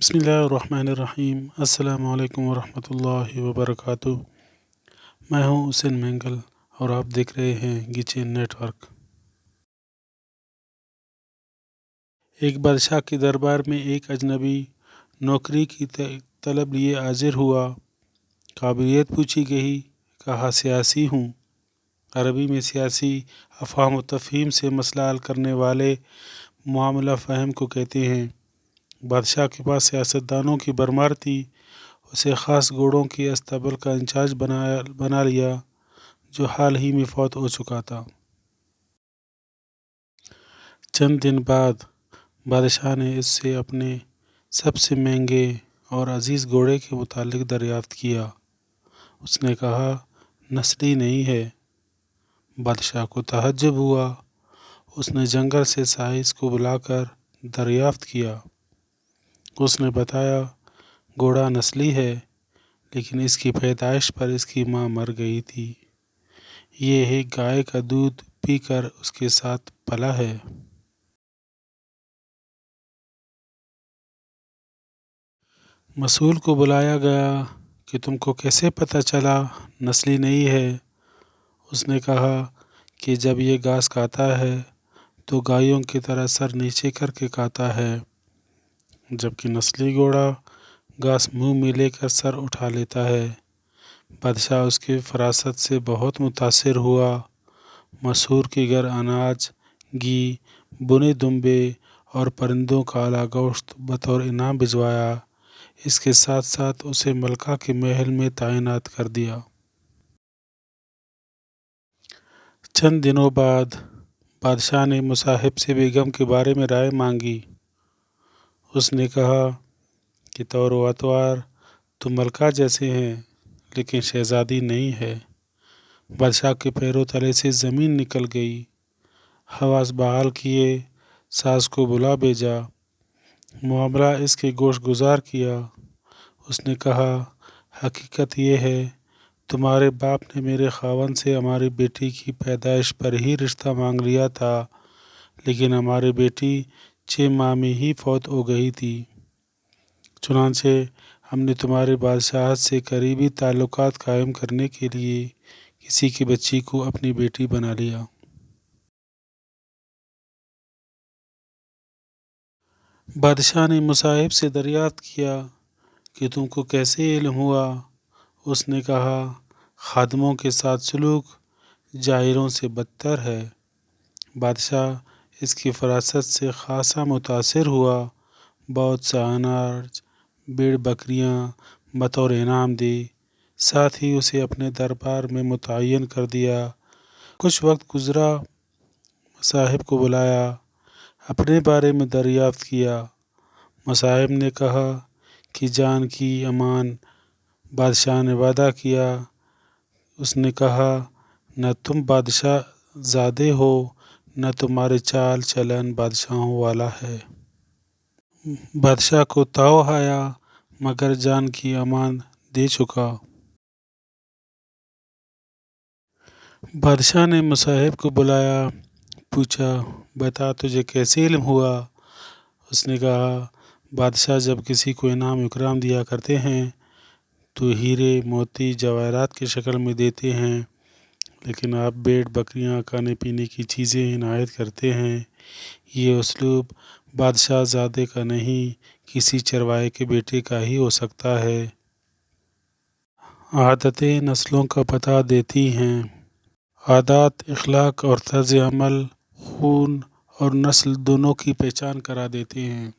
بسم اللہ الرحمن الرحیم۔ السلام علیکم ورحمۃ اللہ وبرکاتہ۔ میں ہوں حسین مینگل اور آپ دیکھ رہے ہیں گیچین نیٹ ورک۔ ایک بادشاہ کے دربار میں ایک اجنبی نوکری کی طلب لیے حاضر ہوا۔ قابلیت پوچھی گئی، کہا سیاسی ہوں۔ عربی میں سیاسی افہام و تفہیم سے مسئلہ حل کرنے والے معاملہ فہم کو کہتے ہیں۔ بادشاہ کے پاس سیاستدانوں کی بھرمار تھی۔ اسے خاص گھوڑوں کے استبل کا انچارج بنا لیا جو حال ہی میں فوت ہو چکا تھا۔ چند دن بعد بادشاہ نے اس سے اپنے سب سے مہنگے اور عزیز گھوڑے کے متعلق دریافت کیا۔ اس نے کہا، نسلی نہیں ہے۔ بادشاہ کو تعجب ہوا۔ اس نے جنگل سے سائس کو بلا کر دریافت کیا۔ اس نے بتایا، گھوڑا نسلی ہے، لیکن اس کی پیدائش پر اس کی ماں مر گئی تھی۔ یہ ایک گائے کا دودھ پی کر اس کے ساتھ پلا ہے۔ مسئول کو بلایا گیا کہ تم کو کیسے پتہ چلا نسلی نہیں ہے؟ اس نے کہا کہ جب یہ گھاس کھاتا ہے تو گایوں کی طرح سر نیچے کر کے کھاتا ہے، جبکہ نسلی گھوڑا گھاس منہ میں لے کر سر اٹھا لیتا ہے۔ بادشاہ اس کی فراست سے بہت متاثر ہوا۔ مسحور کے گھر اناج، گھی، بنے دمبے اور پرندوں کا اعلیٰ گوشت بطور انعام بھجوایا۔ اس کے ساتھ ساتھ اسے ملکہ کے محل میں تعینات کر دیا۔ چند دنوں بعد بادشاہ نے مصاحب سے بیگم کے بارے میں رائے مانگی۔ اس نے کہا کہ طور و اطوار تو ملکہ جیسے ہیں، لیکن شہزادی نہیں ہے۔ بادشاہ کے پیروں تلے سے زمین نکل گئی۔ حواس بحال کیے، ساز کو بلا بھیجا، معاملہ اس کے گوش گزار کیا۔ اس نے کہا، حقیقت یہ ہے، تمہارے باپ نے میرے خاوند سے ہماری بیٹی کی پیدائش پر ہی رشتہ مانگ لیا تھا، لیکن ہماری بیٹی 6 ماہ میں ہی فوت ہو گئی تھی۔ چنانچہ ہم نے تمہاری بادشاہت سے قریبی تعلقات قائم کرنے کے لیے کسی کی بچی کو اپنی بیٹی بنا لیا۔ بادشاہ نے مصاحب سے دریافت کیا کہ تم کو کیسے علم ہوا؟ اس نے کہا، خادموں کے ساتھ سلوک جاہلوں سے بدتر ہے۔ بادشاہ اس کی فراست سے خاصا متاثر ہوا۔ بہت سا اناج، بھیڑ بکریاں بطور انعام دی، ساتھ ہی اسے اپنے دربار میں متعین کر دیا۔ کچھ وقت گزرا، مصاحب کو بلایا، اپنے بارے میں دریافت کیا۔ مصاحب نے کہا کہ جان کی امان۔ بادشاہ نے وعدہ کیا۔ اس نے کہا، نہ تم بادشاہ زادے ہو، نہ تمہارے چال چلن بادشاہوں والا ہے۔ بادشاہ کو تاؤ آیا، مگر جان کی امان دے چکا۔ بادشاہ نے مصاحب کو بلایا، پوچھا، بتا تجھے کیسے علم ہوا؟ اس نے کہا، بادشاہ جب کسی کو انعام اکرام دیا کرتے ہیں تو ہیرے موتی جواہرات کی شکل میں دیتے ہیں، لیکن آپ بھیڑ بکریاں، کھانے پینے کی چیزیں عنایت کرتے ہیں۔ یہ اسلوب بادشاہ زادے کا نہیں، کسی چرواہے کے بیٹے کا ہی ہو سکتا ہے۔ عادتیں نسلوں کا پتہ دیتی ہیں۔ عادات، اخلاق اور طرز عمل خون اور نسل دونوں کی پہچان کرا دیتے ہیں۔